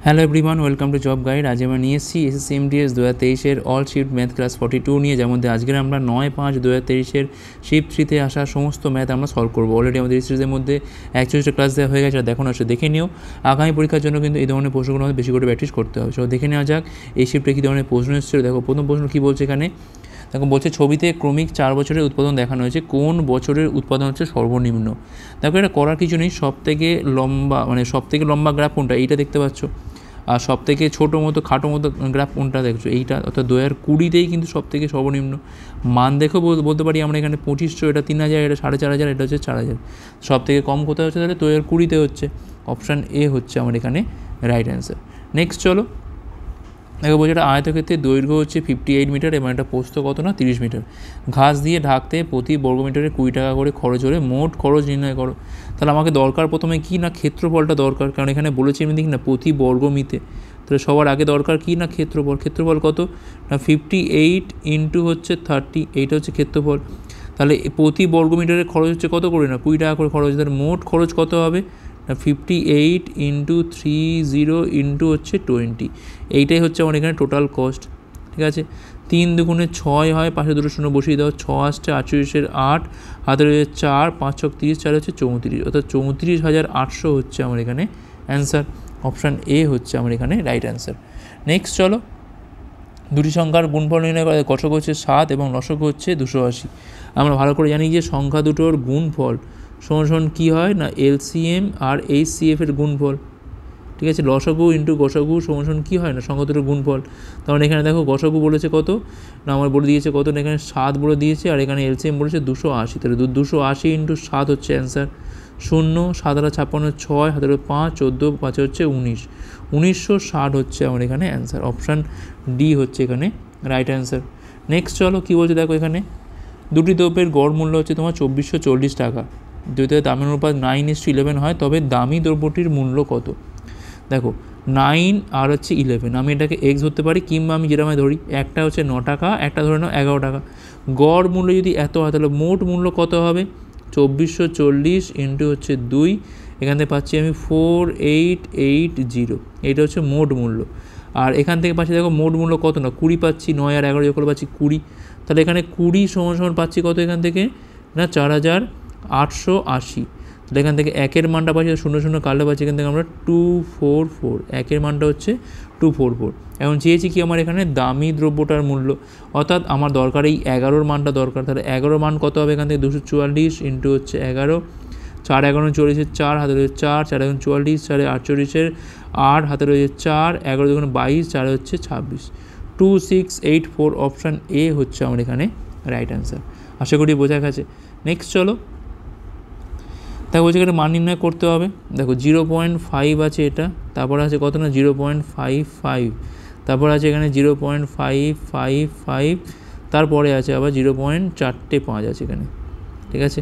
Hello everyone, welcome to job guide. আজ আমরা নিয়ে এসেছি এসএসসি এমটিএস 2023-এর অল শিফট ম্যাথ ক্লাস 42 নিয়ে, যার মধ্যে আজকের আমরা 9/5/2023-এর শিফট 3-তে আসা সমস্ত ম্যাথ আমরা সলভ করবো। অলরেডি আমাদের এই সিরিজের মধ্যে 41টা ক্লাস দেওয়া হয়ে গেছে, আর দেখানো আছে, দেখে নিও। আগামী পরীক্ষার জন্য কিন্তু এই ধরনের প্রশ্নগুলো আমাদের বেশি করে প্র্যাকটিস করতে হবে। সো দেখে নেওয়া যাক এই শিফটে কী ধরনের প্রশ্ন এসেছিল। দেখো প্রথম প্রশ্ন কী বলছে এখানে। দেখো বলছে ছবিতে ক্রমিক 4 বছরের উৎপাদন দেখানো হয়েছে, কোন বছরের উৎপাদন হচ্ছে সর্বনিম্ন। দেখো এটা করার কিছু নেই, সবথেকে লম্বা গ্রাফ কোনটা, এইটা দেখতে পাচ্ছ। আর সবথেকে ছোটো মতো খাটো মতো গ্রাফ কোনটা দেখছো, এইটা, অর্থাৎ 2020-তেই কিন্তু সবথেকে সর্বনিম্ন মান। দেখো বলতে পারি আমরা এখানে 2500, এটা 3000, এটা 4500, এটা হচ্ছে 4000। সবথেকে কম কোথায় হচ্ছে, তাহলে 2020-তে হচ্ছে। অপশান এ হচ্ছে আমার এখানে রাইট অ্যান্সার। নেক্সট চলো, দেখো বলছে এটা আয়তক্ষেত্রের দৈর্ঘ্য হচ্ছে 58 মিটার এবং এটা প্রস্থ কত না 30 মিটার। ঘাস দিয়ে ঢাকতে প্রতি বর্গমিটারে 20 টাকা করে খরচ হলে মোট খরচ নির্ণয় করো। তাহলে আমাকে দরকার প্রথমে কি না ক্ষেত্রফলটা দরকার, কারণ এখানে বলেছি আমি দেখি না প্রতি বর্গমিতে। তাহলে সবার আগে দরকার কি না ক্ষেত্রফল। ক্ষেত্রফল কত না 58 ইন্টু হচ্ছে 30, এইটা হচ্ছে ক্ষেত্রফল। তাহলে প্রতি বর্গমিটারের খরচ হচ্ছে কত করে না 20 টাকা করে খরচ। তাহলে মোট খরচ কত হবে না 58 ইন্টু 30 ইন্টু হচ্ছে 20, এইটাই হচ্ছে আমার এখানে টোটাল কস্ট। ঠিক আছে, 3 দুগুণে 6 হয়, পাশে দুটো শূন্য বসিয়ে দাও। 6 আসছে 48-এর 8, হাতে রয়েছে 4, 5 6 30, 4 হচ্ছে 34, অর্থাৎ 34,800 হচ্ছে আমার এখানে অ্যান্সার। অপশান এ হচ্ছে আমার এখানে রাইট অ্যান্সার। নেক্সট চলো, দুটি সংখ্যার গুণফল নির্ণয় করা। গসক হচ্ছে 7 এবং লসক হচ্ছে 280। আমরা ভালো করে জানি যে সংখ্যা দুটোর গুণফল সমান কী হয় না এলসিএম আর এইচসিএফের গুণফল। ঠিক আছে, লসাগু ইন্টু গসাগু সমান কী হয় না সংখ্যা দুটোর গুণফল। তার মানে এখানে দেখো গসাগু বলেছে কত না আমার বলে দিয়েছে কত না এখানে 7 বলে দিয়েছে, আর এখানে এলসিএম বলেছে 280। তাহলে 280 ইন্টু 7 হচ্ছে অ্যান্সার। 0 7 56 6, হাতের 5 14, 5 হচ্ছে 19, 1960 হচ্ছে আমার এখানে অ্যান্সার। অপশান ডি হচ্ছে এখানে রাইট অ্যান্সার। নেক্সট চলো কী বলছে দেখো এখানে, দুটি দ্রব্যের গড় মূল্য হচ্ছে তোমার 2440 টাকা। যদি দামের অনুপাত 9:11 হয়, তবে দামি দ্রব্যটির মূল্য কত। দেখো 9 আর হচ্ছে 11, আমি এটাকে এক্স ধরতে পারি, কিংবা আমি যেরকম ধরি একটা হচ্ছে 9 টাকা, একটা ধরে নাও 11 টাকা। গড় মূল্য যদি এত হয়, তাহলে মোট মূল্য কত হবে 2440 ইন্টু হচ্ছে 2, এখান থেকে পাচ্ছি আমি 4880, এইটা হচ্ছে মোট মূল্য। আর এখান থেকে পাচ্ছি দেখো মোট মূল্য কত না 20 পাচ্ছি, 9 আর 11 যোগ করে পাচ্ছি 20। তাহলে এখানে 20 সমান পাচ্ছি কত এখান থেকে না 4880। তাহলে এখান থেকে একের মানটা পাচ্ছি 0 কাটলে পাচ্ছি এখান থেকে আমরা 244, একের মানটা হচ্ছে 244। এখন চেয়েছি কি আমার এখানে দামি দ্রব্যটার মূল্য, অর্থাৎ আমার দরকার এই 11-র মানটা দরকার। তাহলে 11-র মান কত হবে এখান থেকে 244 ইন্টু হচ্ছে 11, 4 11 40-এর 4, হাতে রয়েছে 4, 4 11 44, 4 48-এর 8, হাতে রয়েছে 4, 11 2 22, 4 হচ্ছে 26, 2684। অপশান এ হচ্ছে আমার এখানে রাইট অ্যান্সার। আশা করি বোঝা গেছে। নেক্সট চলো, দেখো বলছে এখানে মান নির্ণয় করতে হবে। দেখো 0.5 আছে এটা, তারপর আছে কত না 0.55, তারপর আছে এখানে 0.555, তারপরে আছে আবার 0.45 আছে এখানে। ঠিক আছে,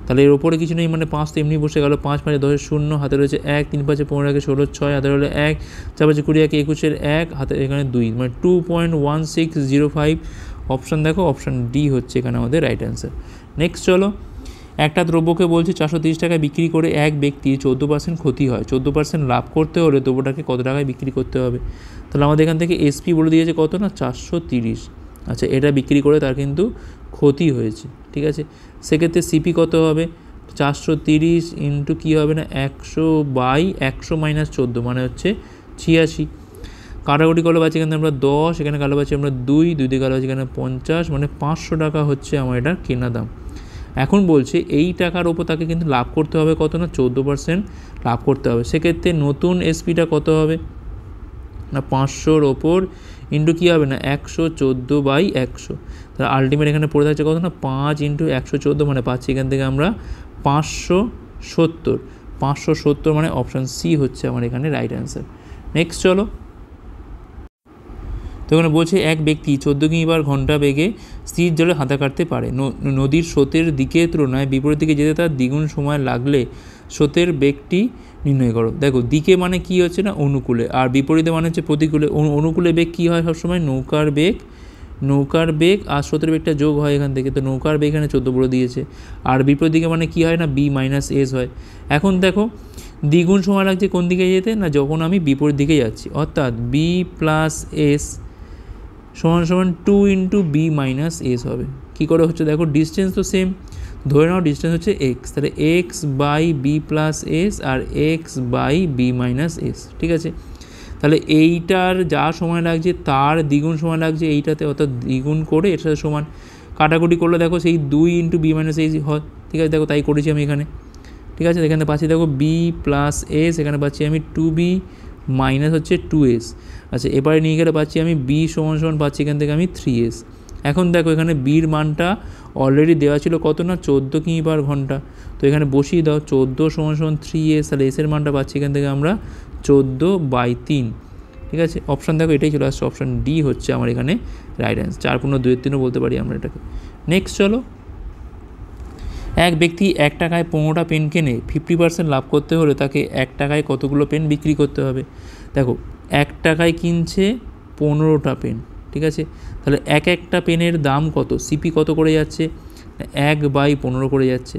তাহলে এর ওপরে কিছু নেই, মানে 5 তো এমনি বসে গেল। 5 5 10 0, হাতে রয়েছে 1, 3 5 15 16 6, হাতে রয়েছে 1, 4 5 20 21 1, হাতে এখানে 2, মানে 2.1605। অপশান দেখো অপশান ডি হচ্ছে এখানে আমাদের রাইট অ্যান্সার। নেক্সট চলো, একটা দ্রব্যকে বলছে 430 টাকায় বিক্রি করে এক ব্যক্তির 14% ক্ষতি হয়। 14% লাভ করতে হলে দ্রব্যটাকে কত টাকায় বিক্রি করতে হবে। তাহলে আমাদের এখান থেকে এসপি বলে দিয়েছে কত না 430। আচ্ছা, এটা বিক্রি করে তার কিন্তু ক্ষতি হয়েছে। ঠিক আছে, সেক্ষেত্রে সিপি কত হবে 430 ইন্টু কী হবে না 100/100 মাইনাস 14, মানে হচ্ছে 86। কাটাকুটি করলে পাচ্ছি এখানে আমরা 10, এখানে কালো পাচ্ছি আমরা 2 দিয়ে কালো পাচ্ছি এখানে 50, মানে 500 টাকা হচ্ছে আমার এটা কেনা দাম। এখন বলছে এই টাকার ওপর তাকে কিন্তু লাভ করতে হবে কত না 14% লাভ করতে হবে। সেক্ষেত্রে নতুন এসপিটা কত হবে না 500-র ওপর ইন্টু কী হবে না 114/100। তাহলে আলটিমেট এখানে পড়ে থাকছে কত না 5 ইন্টু 114, মানে পাচ্ছি এখান থেকে আমরা 570, মানে অপশান সি হচ্ছে আমার এখানে রাইট অ্যান্সার। নেক্সট চলো, তো এখানে বলছে এক ব্যক্তি 14 কিমি/ঘন্টা বেগে স্থির জলে সাঁতার কাটতে পারে। নদীর স্রোতের দিকের তুলনায় বিপরীত দিকে যেতে তার দ্বিগুণ সময় লাগলে স্রোতের বেগটি নির্ণয় করো। দেখো দিকে মানে কি হচ্ছে না অনুকূলে, আর বিপরীতে মানে হচ্ছে প্রতিকূলে। অনুকূলে বেগ কী হয় সবসময় নৌকার বেগ আর স্রোতের বেগটা যোগ হয় এখান থেকে। তো নৌকার বেগ এখানে 14 বলে দিয়েছে। আর বিপরীত দিকে মানে কী হয় না B - S হয়। এখন দেখো দ্বিগুণ সময় লাগছে কোন দিকে যেতে না, যখন আমি বিপরীত দিকে যাচ্ছি, অর্থাৎ বি প্লাস এস সমান সমান 2 ইন্টু বি মাইনাস এস হবে। কী করে হচ্ছে দেখো, ডিস্টেন্স তো সেম, ধরে নাও ডিস্টেন্স হচ্ছে এক্স, তাহলে X by B plus S আর X by B minus S, ঠিক আছে। তাহলে এইটার যা সময় লাগছে তার দ্বিগুণ সময় লাগছে এইটাতে, অর্থাৎ দ্বিগুণ করে এর সাথে সমান। কাটাকুটি করলে দেখো সেই 2 ইন্টু বি মাইনাস এস হয়, ঠিক আছে। দেখো তাই করেছি আমি এখানে, ঠিক আছে। এখানে পাচ্ছি দেখো বি প্লাস এস, এখানে পাচ্ছি আমি 2b মাইনাস হচ্ছে 2s। আচ্ছা, এবারে নিয়ে গেলে পাচ্ছি আমি বি সমান সমান পাচ্ছি এখান থেকে আমি 3s। এখন দেখো এখানে বির মানটা অলরেডি দেওয়া ছিল কত না 14 কিমি পার ঘন্টা, তো এখানে বসিয়ে দাও 14 সমান সমান 3s, তাহলে এসের মানটা পাচ্ছি এখান থেকে আমরা 14/3, ঠিক আছে। অপশান দেখো এটাই চলে আসছে, অপশান ডি হচ্ছে আমার এখানে রাইট অ্যান্সার। 4×2=3 বলতে পারি আমরা এটাকে। নেক্সট চলো, এক ব্যক্তি 1 টাকায় 15টা পেন কেনে 50% লাভ করতে হলে তাকে 1 টাকায় কতগুলো পেন বিক্রি করতে হবে। দেখো 1 টাকায় কিনছে 15টা পেন, ঠিক আছে। তাহলে একটা পেনের দাম কত, সিপি কত করে যাচ্ছে, 1/15 করে যাচ্ছে।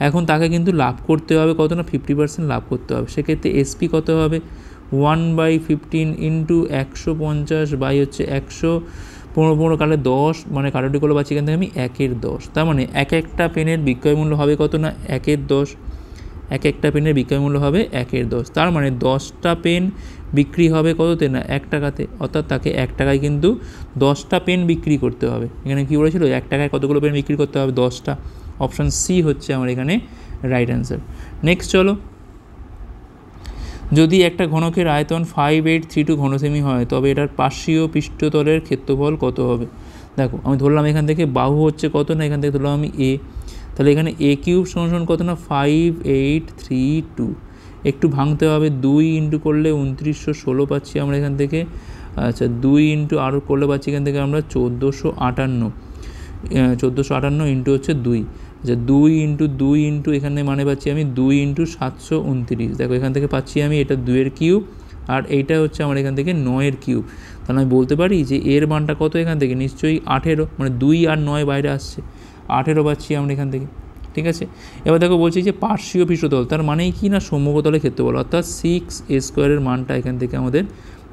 এখন তাকে কিন্তু লাভ করতে হবে কত না 50% লাভ করতে হবে, সেক্ষেত্রে এসপি কত হবে 1/15 ইন্টু 150 বাই হচ্ছে 100, 15 কালে 10, মানে কাটাকুটি করলে পাচ্ছি এখান থেকে আমি 1/10। তার মানে একটা পেনের বিক্রয় মূল্য হবে কত না 1/10, একটা পেনের বিক্রয় মূল্য হবে 1/10। তার মানে 10টা পেন বিক্রি হবে কততে না 1 টাকাতে, অর্থাৎ তাকে 1 টাকায় কিন্তু 10টা পেন বিক্রি করতে হবে। এখানে কী বলেছিল 1 টাকায় কতগুলো পেন বিক্রি করতে হবে 10টা, অপশান সি হচ্ছে আমার এখানে রাইট অ্যান্সার। নেক্সট চলো, যদি একটা ঘনকের আয়তন 5832 ঘনসেমি হয় তবে এটার পার্শ্বীয় পৃষ্ঠতলের ক্ষেত্রফল কত হবে। দেখো আমি ধরলাম এখান থেকে বাহু হচ্ছে কত না, এখান থেকে ধরলাম আমি এ, তাহলে এখানে এ কিউব সমান কত না 5832, একটু ভাঙতে হবে, 2 ইন্টু করলে 2916 পাচ্ছি আমরা এখান থেকে। আচ্ছা 2 ইন্টু আরও করলে পাচ্ছি এখান থেকে আমরা 1458 ইন্টু হচ্ছে 2, আচ্ছা 2 ইন্টু 2 ইন্টু এখানে মানে পাচ্ছি আমি 2 ইন্টু 729। দেখো এখান থেকে পাচ্ছি আমি এটা 2-এর কিউব, আর এইটা হচ্ছে আমার এখান থেকে 9-এর কিউব। তাহলে আমি বলতে পারি যে এর মানটা কত এখান থেকে, নিশ্চয়ই 18, মানে 2 আর 9 বাইরে আসছে, 18 পাচ্ছি আমরা এখান থেকে, ঠিক আছে। এবার দেখো বলছি যে পার্শ্বীয় পৃষ্ঠতল, তার মানেই কি না সম্মুখতলের ক্ষেত্রফল, অর্থাৎ 6a² মানটা এখান থেকে আমাদের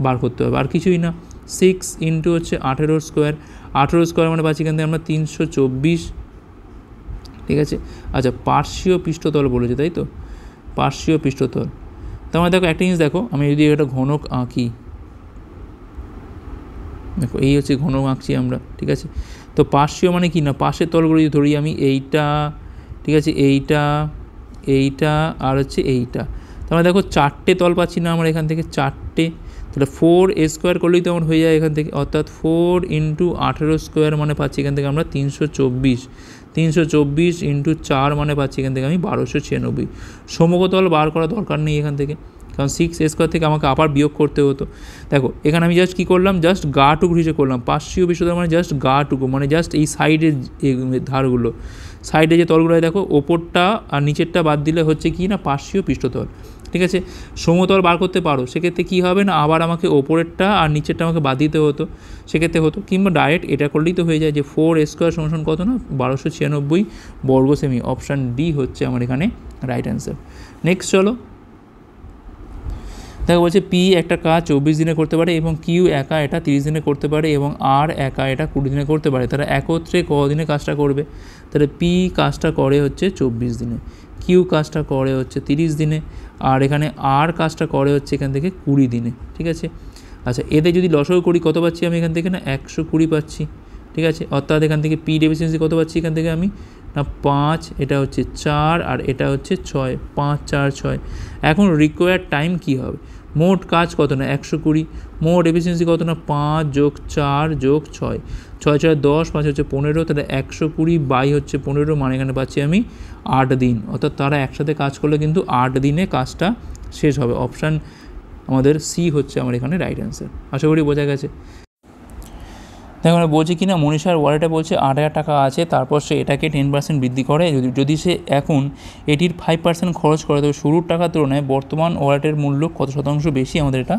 বার করতে হবে, আর কিছুই না। 6 ইন্টু হচ্ছে 18² 18² মানে পাচ্ছি এখান থেকে আমরা 324, ঠিক আছে। আচ্ছা পার্শ্বীয় পৃষ্ঠতল বলেছে তাই তো, পার্শ্বীয় পৃষ্ঠতল। তার মানে দেখো একটা জিনিস দেখো, আমি যদি একটা ঘনক আঁকি, দেখো এই হচ্ছে ঘনক আঁকছি আমরা, ঠিক আছে। তো পার্শ্বীয় মানে কি না পাশের তলগুলো যদি ধরি আমি এইটা, ঠিক আছে, এইটা আর হচ্ছে এইটা, তার মানে দেখো 4টে তল পাচ্ছি না আমরা এখান থেকে 4টে, তাহলে 4a² করলেই তো আমার হয়ে যায় এখান থেকে, অর্থাৎ 4 ইন্টু 18² মানে পাচ্ছি এখান থেকে আমরা 324 ইন্টু 4 মানে পাচ্ছি এখান থেকে আমি 1296। সমকতল বার করা দরকার নেই এখান থেকে, কারণ 6a² থেকে আমাকে আবার বিয়োগ করতে হতো। দেখো এখানে আমি জাস্ট কী করলাম, জাস্ট গাটুকু হিসেবে করলাম, পার্শ্বীয় পৃষ্ঠতল মানে জাস্ট গাটুকু, মানে জাস্ট এই সাইডের ধারগুলো, সাইডে যে তলগুলো দেখো ওপরটা আর নিচেরটা বাদ দিলে হচ্ছে কি না পার্শ্বীয় পৃষ্ঠতল, ঠিক আছে। সমতল বার করতে পারো, সেক্ষেত্রে কী হবে না আবার আমাকে ওপরেরটা আর নিচেরটা আমাকে বাদ দিতে হতো, সেক্ষেত্রে হতো, কিংবা ডাইরেক্ট এটা করলেই তো হয়ে যায় যে 4a² সমান কত না 1296 বর্গ সেমি। অপশান ডি হচ্ছে আমার এখানে রাইট অ্যান্সার। নেক্সট চলো, দেখো বলছে পি একটা কাজ 24 দিনে করতে পারে এবং কিউ একা এটা 30 দিনে করতে পারে এবং আর একা এটা 20 দিনে করতে পারে, তারা একত্রে কদিনে কাজটা করবে। তাহলে পি কাজটা করে হচ্ছে 24 দিনে, কিউ কাজটা করে হচ্ছে 30 দিনে, আর এখানে আর কাজটা করে হচ্ছে এখান থেকে 20 দিনে, ঠিক আছে। আচ্ছা এদের যদি লসাগু করি কত পাচ্ছি আমি এখান থেকে না 120 পাচ্ছি, ঠিক আছে। অর্থাৎ এখান থেকে পি ডেফিসিয়েন্সি কত পাচ্ছি এখান থেকে আমি না 5, এটা হচ্ছে 4 আর এটা হচ্ছে 6, 5 4 6। এখন রিকোয়ার্ড টাইম কী হবে, মোট কাজ কত না 120, মোট এফিসিয়েন্সি কত না 5 + 4 + 6, 6 6 10, 5 হচ্ছে 15, তাহলে 120 বাই হচ্ছে 15, মানে এখানে পাচ্ছি আমি 8 দিন, অর্থাৎ তারা একসাথে কাজ করলে কিন্তু 8 দিনে কাজটা শেষ হবে। অপশান আমাদের সি হচ্ছে আমার এখানে রাইট অ্যান্সার। আশা করি বোঝা গেছে। দেখো আমরা বলছি কি না মনীষার ওয়ালেটে বলছে 8,000 টাকা আছে, তারপর সে এটাকে 10% বৃদ্ধি করে, যদি সে এখন এটির 5% খরচ করে তবে শুরুর টাকার তুলনায় বর্তমান ওয়ালেটের মূল্য কত শতাংশ বেশি আমাদের এটা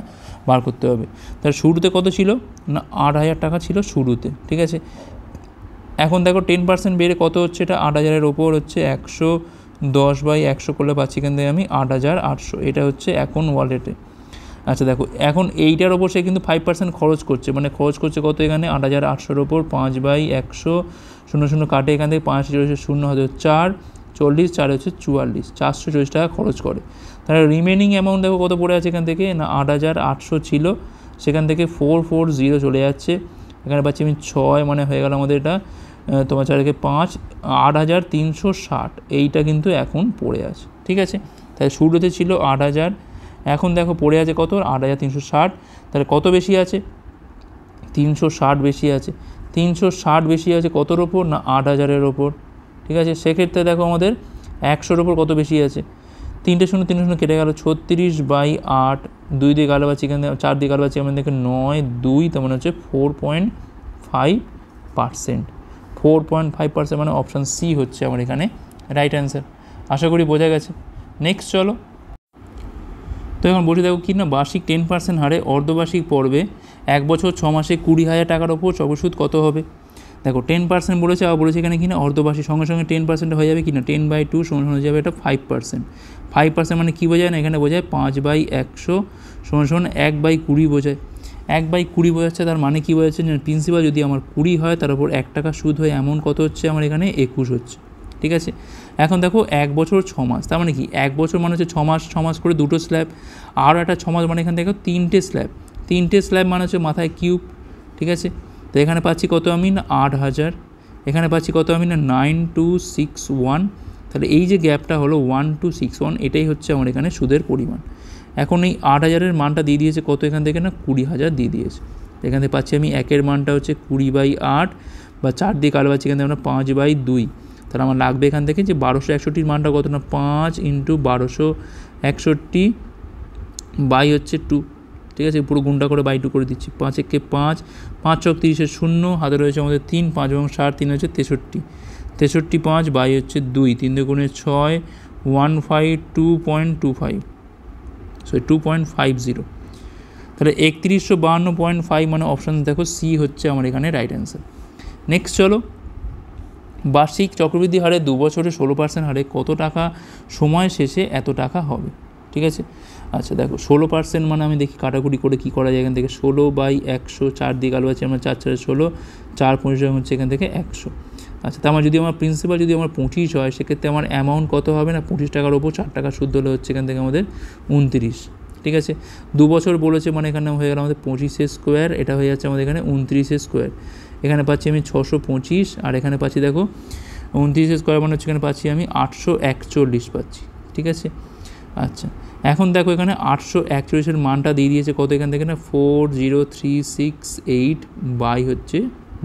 বার করতে হবে। তার শুরুতে কত ছিল না 8,000 টাকা ছিল শুরুতে, ঠিক আছে। এখন দেখো 10% বেড়ে কত হচ্ছে, এটা 8,000-এর ওপর হচ্ছে 10/100 করলে পাচ্ছি এখান থেকে আমি 8,800, এটা হচ্ছে এখন ওয়ালেটে। আচ্ছা দেখো এখন এইটার ওপর সে কিন্তু 5% খরচ করছে, মানে খরচ করছে কত এখানে 8,800-র ওপর 5/100, 0 কাটে এখান থেকে 5 হচ্ছে 0 হচ্ছে 4, 40, 4 হচ্ছে 44, 440 টাকা খরচ করে। তাহলে রিমেনিং অ্যামাউন্ট দেখো কত পড়ে আছে এখান থেকে না 8,800 ছিল, সেখান থেকে 440 চলে যাচ্ছে, এখানে পাচ্ছি আমি 6, মানে হয়ে গেল আমাদের এটা তোমার 4 5, 8,360, এইটা কিন্তু এখন পড়ে আছে। ঠিক আছে, তাই শুরুতে ছিল 8,000, এখন দেখো পড়ে আছে কত 8,360, তাহলে কত বেশি আছে 360 বেশি আছে, 360 বেশি আছে কতর ওপর না 8,000-এর ওপর। ঠিক আছে, সেক্ষেত্রে দেখো আমাদের 100-র ওপর কত বেশি আছে, 3 শূন্য কেটে গেল 36/8, 2 দিয়ে গালো পাচ্ছি এখানে 4 দিয়ে গালো পাচ্ছি আমাদের দেখে 9, 2, তার মানে হচ্ছে 4.5%, 4.5%, মানে অপশান সি হচ্ছে আমার এখানে রাইট অ্যান্সার। আশা করি বোঝা গেছে। নেক্সট চলো, তো এখন বসে দেখো কি না বার্ষিক 10% হারে অর্ধবার্ষিক পর্বে 1 বছর 6 মাসে 20,000 টাকার ওপর চক্রসুদ কত হবে। দেখো 10% বলেছে, আবার বলেছে এখানে কি না অর্ধবার্ষিক, সঙ্গে সঙ্গে 10% হয়ে যাবে কি না 10/2 সমান হয়ে যাবে এটা 5%। 5% মানে কী বোঝায় না, এখানে বোঝায় 5/100 সমান 1/20 বোঝায়। 1/20 বোঝাচ্ছে, তার মানে কী বোঝাচ্ছে না প্রিন্সিপাল যদি আমার 20 হয় তার উপর 1 টাকা সুদ হয়, এমন কত হচ্ছে আমার এখানে 21 হচ্ছে। ঠিক আছে, এখন দেখো 1 বছর 6 মাস, তার মানে কি 1 বছর মানে হচ্ছে 6 মাস করে 2টো স্ল্যাব, আর একটা 6 মাস মানে এখানে দেখো 3টে স্ল্যাব, 3টে স্ল্যাব মানে হচ্ছে মাথায় কিউব। ঠিক আছে, তো এখানে পাচ্ছি কত আমি না 8,000, এখানে পাচ্ছি কত আমি না 9,261, তাহলে এই যে গ্যাপটা হলো 1,261, এটাই হচ্ছে আমার এখানে সুদের পরিমাণ। এখন এই 8,000-এর মানটা দিয়ে দিয়েছে কত এখান থেকে না 20,000 দিয়ে দিয়েছে, এখান থেকে পাচ্ছি আমি 1-এর মানটা হচ্ছে 20/8 বা 4 দিয়ে কালো পাচ্ছি এখান থেকে আমরা 5/2, তাহলে আমার লাগবে এখান থেকে যে 1261-র মানটা কত না 5 × 1261 বাই হচ্ছে 2। ঠিক আছে, পুরো গুণটা করে বাই 2 করে দিচ্ছি, 5 একে 5, 5 × 30 0, হাতে রয়েছে আমাদের 3, 5 এবং 7, 3 হচ্ছে 63, 63 5 বাই হচ্ছে 2, 3 দুগুণে 6, 152.25, সরি 2.50, তাহলে 3152.5, মানে অপশান দেখো সি হচ্ছে আমার এখানে রাইট অ্যান্সার। নেক্সট চলো, বার্ষিক চক্রবৃদ্ধি হারে 2 বছরে 16% হারে কত টাকা সময় শেষে এত টাকা হবে। ঠিক আছে, আচ্ছা দেখো 16% মানে আমি দেখি কাটাকুটি করে কী করা যায়, এখান থেকে 16/100, 4 দিয়ে গালো আছে আমরা 4 4 16, 4 25 হচ্ছে এখান থেকে 100। আচ্ছা, তা আমার যদি আমার প্রিন্সিপাল যদি আমার 25 হয়, সেক্ষেত্রে আমার অ্যামাউন্ট কত হবে না 25 টাকার ওপর 4 টাকা সুদ হলে হচ্ছে এখান থেকে আমাদের 29। ঠিক আছে, 2 বছর বলেছে মানে এখানে হয়ে গেল আমাদের 25 স্কোয়ার, এটা হয়ে যাচ্ছে আমাদের এখানে 29 স্কোয়ার, এখানে পাচ্ছি আমি 625, আর এখানে পাচ্ছি দেখো 29 স্কোয়ার মানে হচ্ছে এখানে পাচ্ছি আমি 841 পাচ্ছি। ঠিক আছে, আচ্ছা এখন দেখো এখানে 841-এর মানটা দিয়ে দিয়েছে কত এখান থেকে না 40368 বাই হচ্ছে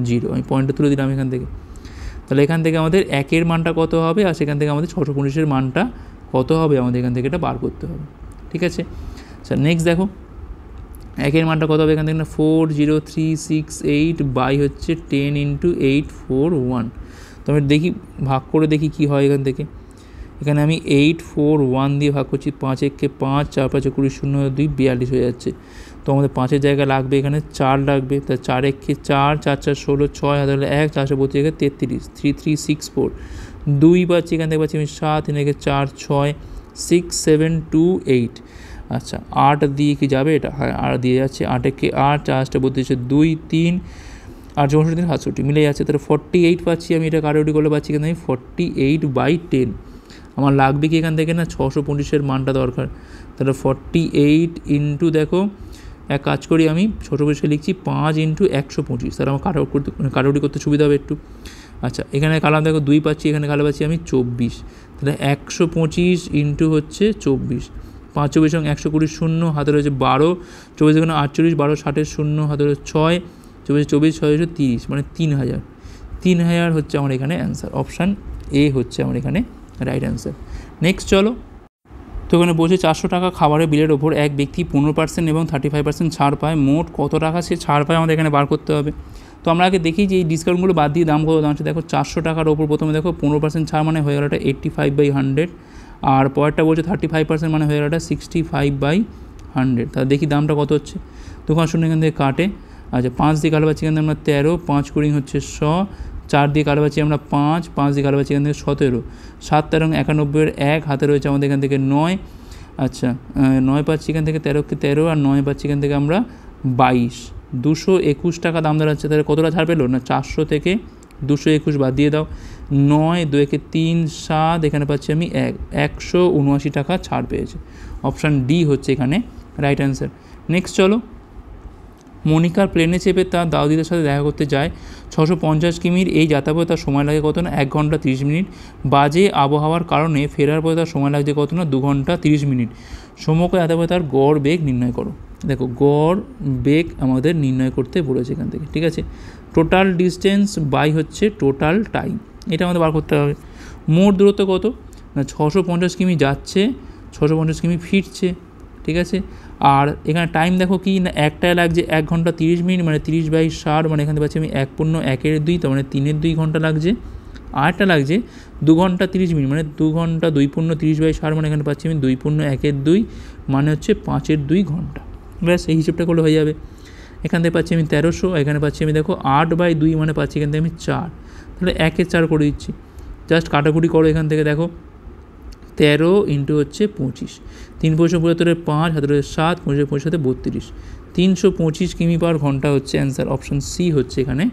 0, আমি পয়েন্টটা তুলে দিলাম এখান থেকে, তাহলে এখান থেকে আমাদের 1-এর মানটা কত হবে, আর সেখান থেকে আমাদের 625-এর মানটা কত হবে, আমাদের এখান থেকে এটা বার করতে হবে। ঠিক আছে, আচ্ছা নেক্সট দেখো 1-এর মানটা কত হবে এখান থেকে না 40368 বাই হচ্ছে 10 × 841, তো আমি দেখি ভাগ করে দেখি কি হয় এখান থেকে, এখানে আমি 841 দিয়ে ভাগ করছি, 5 একে 5, 4 5 20 0 2 42 হয়ে যাচ্ছে, তো আমাদের 5-এর জায়গায় লাগবে এখানে 4 লাগবে, তা 4 একে 4, 4 4 16, 6 হাতে 1, 432 জায়গায় 33, 3364, 2 পাচ্ছি এখান থেকে পাচ্ছি আমি 7, 3 একে 4 6, 6 7 2 8, আচ্ছা 8 দিয়ে কি যাবে এটা, হ্যাঁ 8 দিয়ে যাচ্ছে, 8 একে 8, 4টা বলতে হচ্ছে 2 3, আর 64 67 মিলে যাচ্ছে, তাহলে 48 পাচ্ছি আমি, এটা কাটাকুটি করলে পাচ্ছি এখানে আমি 48/10, আমার লাগবে কি এখান থেকে না 625-এর মানটা দরকার, তাহলে 48 ইন্টু দেখো এক কাজ করি আমি 625 লিখছি 5 × 125, তাহলে আমার কাটাকুটি করতে সুবিধা হবে একটু। আচ্ছা এখানে কালাম দেখো 2 পাচ্ছি, এখানে কালো পাচ্ছি আমি 24, তাহলে 125 ইন্টু হচ্ছে 24, 5 24 এবং 120 0, হাতে রয়েছে 12, 24 এখানে 48, 12 60 0, হাতে রয়েছে 6, 24 24 6 30, মানে 3000, 3000 হচ্ছে আমার এখানে অ্যান্সার, অপশান এ হচ্ছে আমার এখানে রাইট অ্যান্সার। নেক্সট চলো, তো এখানে বলছে 400 টাকা খাবারের বিলের ওপর এক ব্যক্তি 15% এবং 35% ছাড় পায়, মোট কত টাকা সে ছাড় পায় আমাদের এখানে বার করতে হবে। তো আমরা আগে দেখি যে এই ডিসকাউন্টগুলো বাদ দিয়ে দাম কত দাম হচ্ছে, দেখো 400 টাকার ওপর প্রথমে দেখো 15% ছাড় মানে হয়ে গেল এটা 85/100, আর পরেরটা বলছে 35% মানে হয়ে গেল এটা 65/100, তাহলে দেখি দামটা কত হচ্ছে, দোকান শূন্য এখান থেকে কাটে, আচ্ছা 5 দিয়ে কালো পাচ্ছি এখান থেকে আমরা 13, 5 কুড়ি হচ্ছে 100, 4 দিয়ে কাটা পাচ্ছি আমরা 5, 5 দিয়ে কাটা পাচ্ছি এখান থেকে 17, 7 13 91 1 হাতে রয়েছে আমাদের এখান থেকে 9। আচ্ছা 9 পাচ্ছি এখান থেকে 13কে 13 আর 9 পাচ্ছি এখান থেকে আমরা 22, 221 টাকা দাম দাঁড়াচ্ছে। তাহলে কতটা ছাড় পেলো না 400 থেকে 221 বাদ দিয়ে দাও, 9 2 একে 3 7, এখানে পাচ্ছি আমি 179 টাকা ছাড় পেয়েছে। অপশান ডি হচ্ছে এখানে রাইট অ্যান্সার। নেক্সট চলো, মনিকার প্লেনে চেপে তার দাউদিদের সাথে দেখা করতে যায় 650 কিমির এই যাতায়াতে তার সময় লাগে কত না 1 ঘন্টা 30 মিনিট। বাজে আবহাওয়ার কারণে ফেরার পরে তার সময় লাগছে কত না 2 ঘন্টা 30 মিনিট। সমগ্র যাতায়াতে তার গড় বেগ নির্ণয় করো। দেখো গড় বেগ আমাদের নির্ণয় করতে বলেছে এখান থেকে, ঠিক আছে। টোটাল ডিস্টেন্স বাই হচ্ছে টোটাল টাইম, এটা আমাদের বার করতে হবে। মোট দূরত্ব কত না 650 কিমি যাচ্ছে, 650 কিমি ফিরছে, ঠিক আছে। আর এখানে টাইম দেখো কি না একটায় লাগছে 1 ঘন্টা 30 মিনিট, মানে 30/60, মানে এখানে পাচ্ছি আমি 1/1/2, তার মানে 3/2 ঘন্টা লাগছে। আরেকটা লাগছে 2 ঘন্টা 30 মিনিট, মানে 2 ঘন্টা 2/30/60, মানে এখানে পাচ্ছি আমি 2/1/2, মানে হচ্ছে 5/2 ঘন্টা। ব্যাস এই হিসেবটা করলে হয়ে যাবে। এখান থেকে পাচ্ছি আমি 1300, এখানে পাচ্ছি আমি দেখো 8/2, মানে পাচ্ছি এখান থেকে আমি 4, তাহলে 1-এর 4 করে দিচ্ছি। জাস্ট কাটাকুটি করো এখান থেকে, দেখো 13 ইন্টু হচ্ছে 25, 3 5 75 5 হাতে 7, 25 25 32, 325 কিমি পার ঘন্টা হচ্ছে অ্যান্সার। অপশান সি হচ্ছে এখানে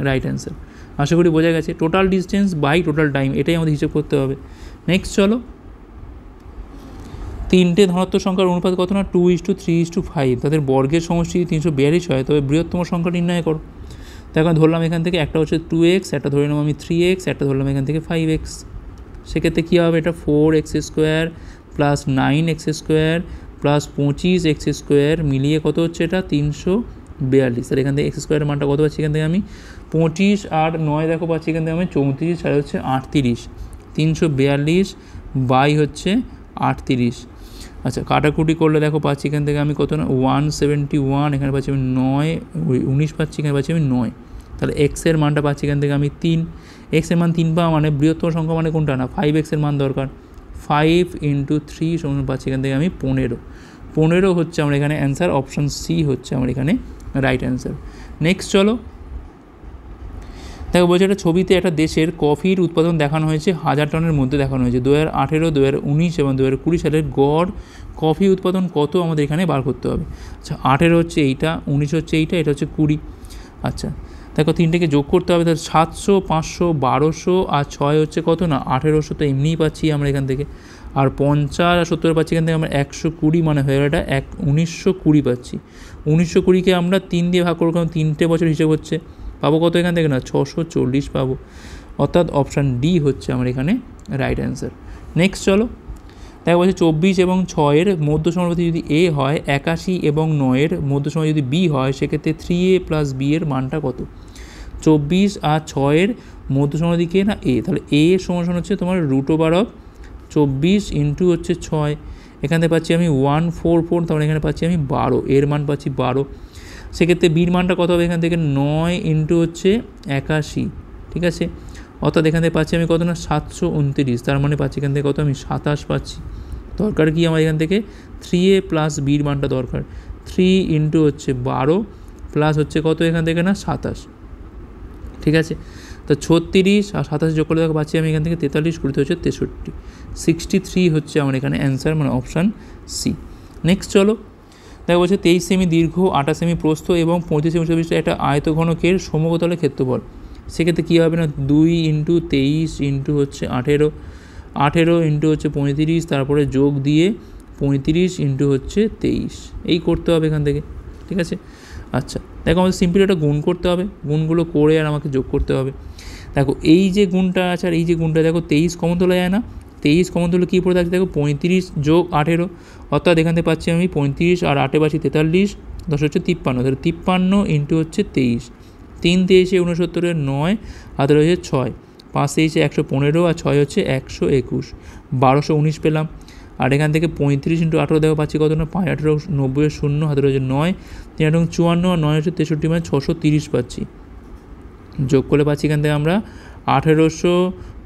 রাইট অ্যান্সার। আশা করি বোঝা গেছে। Total distance by total time, এটাই আমাদের হিসেব করতে হবে। নেক্সট চলো, 3টে ধনাত্মক সংখ্যার অনুপাত কত না 2:3:5, তাদের বর্গের সমষ্টি 342 হয়, তবে বৃহত্তম সংখ্যা নির্ণয় করো। তো এখন ধরলাম এখান থেকে একটা হচ্ছে 2x, একটা ধরে নেব আমি 3x, একটা ধরলাম এখান থেকে 5x। সেক্ষেত্রে কী হবে, এটা 4x² plus 9x² plus 25x² মিলিয়ে কত হচ্ছে এটা 342। তাহলে এখান থেকে x² মানটা কত পাচ্ছি এখান থেকে আমি 25 আর 9 দেখো পাচ্ছি এখান থেকে আমি 34, আর হচ্ছে 38, 342 বাই হচ্ছে 38। আচ্ছা কাটাকুটি করলে দেখো পাচ্ছি এখান থেকে আমি কত না 171, এখানে পাচ্ছি আমি 19 পাচ্ছি, এখানে পাচ্ছি আমি 9। তাহলে এক্সের মানটা পাচ্ছি এখান থেকে আমি 3, এক্সের মান 3 পাওয়া মানে বৃহত্তম সংখ্যা মানে কোনটা না 5xএর মান দরকার। 5 × 3 সমান পাচ্ছি এখান থেকে আমি 15 হচ্ছে আমার এখানে অ্যান্সার। অপশান সি হচ্ছে আমার এখানে রাইট অ্যান্সার। নেক্সট চলো, দেখো বলছে একটা ছবিতে একটা দেশের কফির উৎপাদন দেখানো হয়েছে 1000 টনের মধ্যে দেখানো হয়েছে। 2018, 2019 এবং 2020 সালের গড় কফি উৎপাদন কত আমাদের এখানে বার করতে হবে। আচ্ছা 18 হচ্ছে এইটা, 19 হচ্ছে এইটা, এটা হচ্ছে 20। আচ্ছা দেখো তিনটেকে যোগ করতে হবে, তাহলে 700, 500, 1200 আর 6 হচ্ছে কত না 1800, তো এমনিই পাচ্ছি আমরা এখান থেকে। আর 50 আর 70 পাচ্ছি এখান থেকে আমরা 120, মানে হয়ে গেল এটা 1920 পাচ্ছি। 1920কে আমরা 3 দিয়ে ভাগ করবো, কারণ 3টে বছর হিসেব হচ্ছে, পাবো কত এখান থেকে না 640 পাবো। অর্থাৎ অপশান ডি হচ্ছে আমার এখানে রাইট অ্যান্সার। নেক্সট চলো, দেখা বলছে 24 এবং 6-এর মধ্য সমানুপাতি যদি এ হয়, 81 এবং 9-এর মধ্য সমানুপাতি যদি বি হয়, সেক্ষেত্রে 3a + b এর মানটা কত। 24 আর 6-এর মধ্য সমানুপাতি কে না এ, তাহলে এ সমান হচ্ছে তোমার √24 ইন্টু হচ্ছে 6, এখানে পাচ্ছি আমি 144, তাহলে এখানে পাচ্ছি আমি 12, এর মান পাচ্ছি 12। সেক্ষেত্রে বির মানটা কত হবে এখান থেকে 9 ইন্টু হচ্ছে 81, ঠিক আছে। অর্থাৎ এখান থেকে পাচ্ছি আমি কত না 729, তার মানে পাচ্ছি এখান থেকে কত আমি 27 পাচ্ছি। দরকার কি আমার এখান থেকে 3a + বির মানটা দরকার, 3 ইন্টু হচ্ছে 12 প্লাস হচ্ছে কত এখান থেকে না 27, ঠিক আছে। তো 36 আর 27 যোগ করলে দেখো পাচ্ছি আমি এখান থেকে 43, কুড়িতে হচ্ছে 63, 63 হচ্ছে আমার এখানে অ্যান্সার, মানে অপশান সি। নেক্সট চলো, দেখো বলছে 23 সেমি দীর্ঘ, 28 সেমি প্রস্থ এবং 35 সেমি চৌবিশটা একটা আয়তঘনকের সমতলের ক্ষেত্রফল। সেক্ষেত্রে কী হবে না 2 × 23 ইন্টু হচ্ছে 18, 18 ইন্টু হচ্ছে 35, তারপরে যোগ দিয়ে 35 ইন্টু হচ্ছে 23, এই করতে হবে এখান থেকে, ঠিক আছে। আচ্ছা দেখো আমাদের সিম্পলি একটা গুণ করতে হবে, গুণগুলো করে আর আমাকে যোগ করতে হবে। দেখো এই যে গুণটা আছে আর এই যে গুণটা, দেখো 23 কমন তোলা যায় না, 23 কমন তুলে কী পড়ে থাকছে দেখো 35 যোগ 18, অর্থাৎ এখান থেকে পাচ্ছি আমি 35 আর 8 পাচ্ছি 43, 10 হচ্ছে 53, তাহলে 53 ইন্টু হচ্ছে 23, 3 23 69, 9 হাতে রয়েছে 6, 5 23 115 আর 6 হচ্ছে 121, 1219 পেলাম। আর এখান থেকে 35 ইন্টু 18 দেখো পাচ্ছি কত না 5 18 90 0 হাতে রয়েছে 9, 3 8 54 আর 9 হচ্ছে 63, মানে 630 পাচ্ছি। যোগ করলে পাচ্ছি এখান থেকে আমরা 1800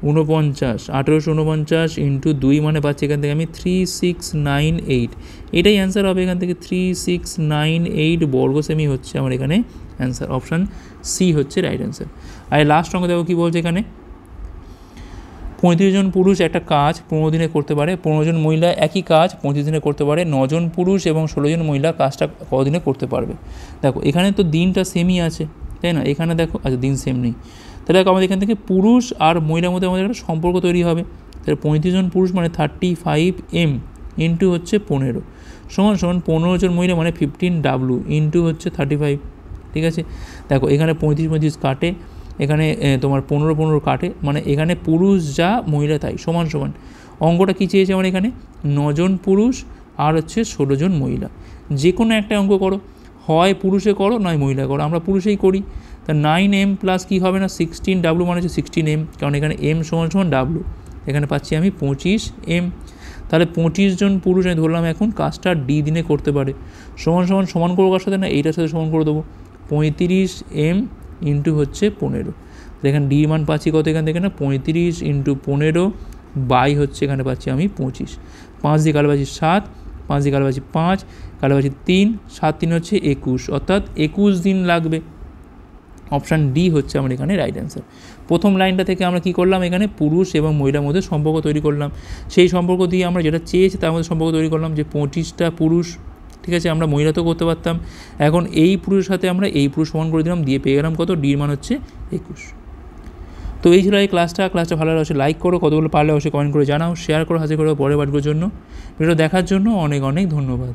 49, 1849 ইন্টু 2 মানে পাচ্ছি এখান থেকে আমি 3698, এটাই অ্যান্সার হবে এখান থেকে 3698 বর্গ সেমি হচ্ছে আমার এখানে অ্যান্সার। অপশান সি হচ্ছে রাইট অ্যান্সার। আর লাস্ট অঙ্ক দেখো কী বলছে এখানে, 35 জন পুরুষ একটা কাজ 15 দিনে করতে পারে, 15 জন মহিলা একই কাজ 25 দিনে করতে পারে, 9 জন পুরুষ এবং 16 জন মহিলা কাজটা কদিনে করতে পারবে। দেখো এখানে তো দিনটা সেমই আছে, তাই না? এখানে দেখো আচ্ছা দিন সেম নেই, তাহলে দেখো আমাদের এখান থেকে পুরুষ আর মহিলার মধ্যে আমাদের একটা সম্পর্ক তৈরি হবে। তাহলে 35 জন পুরুষ মানে 35M ইন্টু হচ্ছে 15 সমান 15 জন মহিলা মানে 15W ইন্টু হচ্ছে 35, ঠিক আছে? দেখো এখানে 35 কাটে, এখানে তোমার 15 কাটে, মানে এখানে পুরুষ যা মহিলা তাই সমান। অঙ্কটা কী চেয়েছে আমার এখানে, 9 জন পুরুষ আর হচ্ছে 16 জন মহিলা, যে কোনো একটা অঙ্ক করো, হয় পুরুষে করো নয় মহিলা করো, আমরা পুরুষেই করি। তা 9M প্লাস কী হবে না 16W মানে হচ্ছে 16M, কারণ এখানে M সমান W, এখানে পাচ্ছি আমি 25M। তাহলে 25 জন পুরুষ আমি ধরলাম এখন কাজটা ডি দিনে করতে পারে, সমান করবো কার সাথে না এইটার সাথে সমান করে দেবো, 35M ইন্টু হচ্ছে 15, এখানে ডি মান পাচ্ছি কত এখান থেকে না 35 ইন্টু 15 বাই হচ্ছে এখানে পাচ্ছি আমি 25, 5 দিয়ে কালোবাজি 7, 5 দিয়ে কালোবাজি 5, কালোবাজি 3, 7 3 হচ্ছে 21, অর্থাৎ 21 দিন লাগবে। অপশান ডি হচ্ছে আমার এখানে রাইট অ্যান্সার। প্রথম লাইনটা থেকে আমরা কি করলাম, এখানে পুরুষ এবং মহিলার মধ্যে সম্পর্ক তৈরি করলাম, সেই সম্পর্ক দিয়ে আমরা যেটা চেয়েছি তার মধ্যে সম্পর্ক তৈরি করলাম যে 25টা পুরুষ, ঠিক আছে? আমরা মহিলা তো করতে পারতাম, এখন এই পুরুষের সাথে আমরা এই পুরুষ সমান করে দিলাম, দিয়ে পেয়ে গেলাম কত, ডির মান হচ্ছে 21। তো এই ছিল এই ক্লাসটা ভালো লাগলে লাইক করো, কতগুলো পারলে অবশ্যই কমেন্ট করে জানাও, শেয়ার করো, হাজির করো পরের বারগুলোর জন্য। ভিডিও দেখার জন্য অনেক ধন্যবাদ।